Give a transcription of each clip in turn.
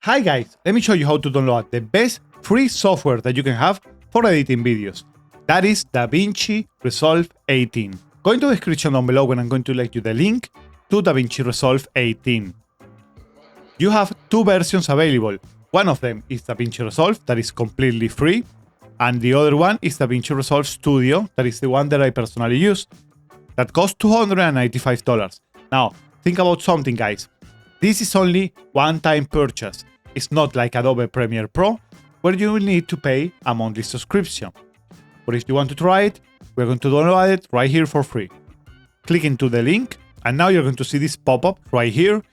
Hi guys, let me show you how to download the best free software that you can have for editing videos. That is Davinci Resolve 18. Go into the description down below when I'm going to let you the link to Davinci Resolve 18. You have two versions available. One of them is Davinci Resolve, that is completely free, and the other one is Davinci Resolve Studio, that is the one that I personally use. That costs $295. Now, think about something, guys. This is only one-time purchase. It's not like Adobe Premiere Pro, where you will need to pay a monthly subscription. But if you want to try it, we're going to download it right here for free. Click into the link, and now you're going to see this pop-up right here.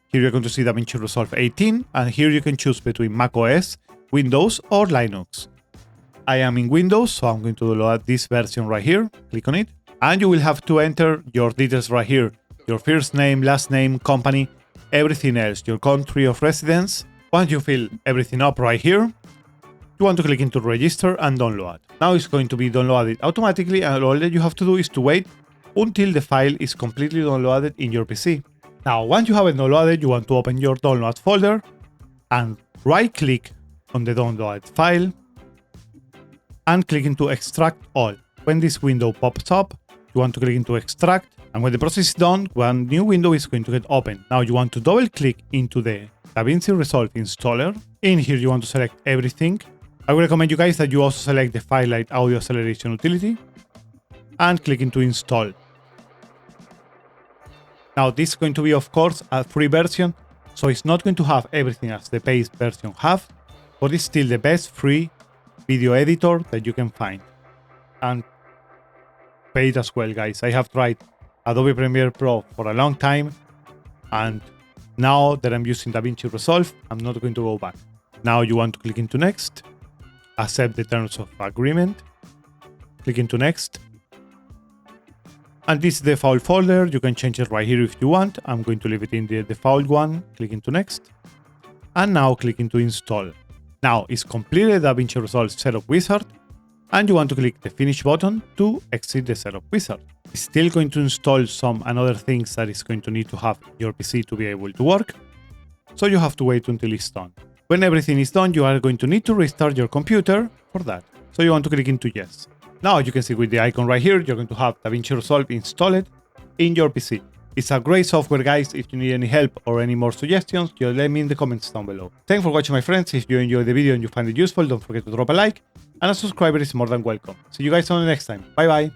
Here you're going to see Davinci Resolve 18, and here you can choose between macOS, Windows, or Linux. I am in Windows, so I'm going to download this version right here. Click on it, and you will have to enter your details right here. Your first name, last name, company, everything else, your country of residence. Once you fill everything up right here, you want to click into register and download. Now it's going to be downloaded automatically, and all that you have to do is to wait until the file is completely downloaded in your PC. Now, once you have it downloaded, you want to open your download folder and right click on the downloaded file and click into extract all. When this window pops up, you want to click into extract, and when the process is done, one new window is going to get open. Now you want to double click into the Davinci Resolve installer. In here you want to select everything. I will recommend you guys that you also select the Firelight Audio Acceleration utility and click into install. Now this is going to be, of course, a free version, so it's not going to have everything as the paid version have, but it's still the best free video editor that you can find. And paid as well, guys. I have tried Adobe Premiere Pro for a long time, and now that I'm using Davinci Resolve, I'm not going to go back. Now you want to click into next, accept the terms of agreement, click into next, and this is the default folder. You can change it right here if you want. I'm going to leave it in the default one. Click into next, and now click into install. Now it's completed Davinci Resolve Setup Wizard, and you want to click the finish button to exit the setup wizard. It's still going to install some other things that is going to need to have your PC to be able to work, so you have to wait until it's done. When everything is done, you are going to need to restart your computer for that, so you want to click into yes. Now you can see with the icon right here, you're going to have Davinci Resolve installed in your PC. It's a great software, guys. If you need any help or any more suggestions, just let me in the comments down below. Thanks for watching, my friends. If you enjoyed the video and you find it useful, don't forget to drop a like, and a subscriber is more than welcome. See you guys on the next time. Bye bye.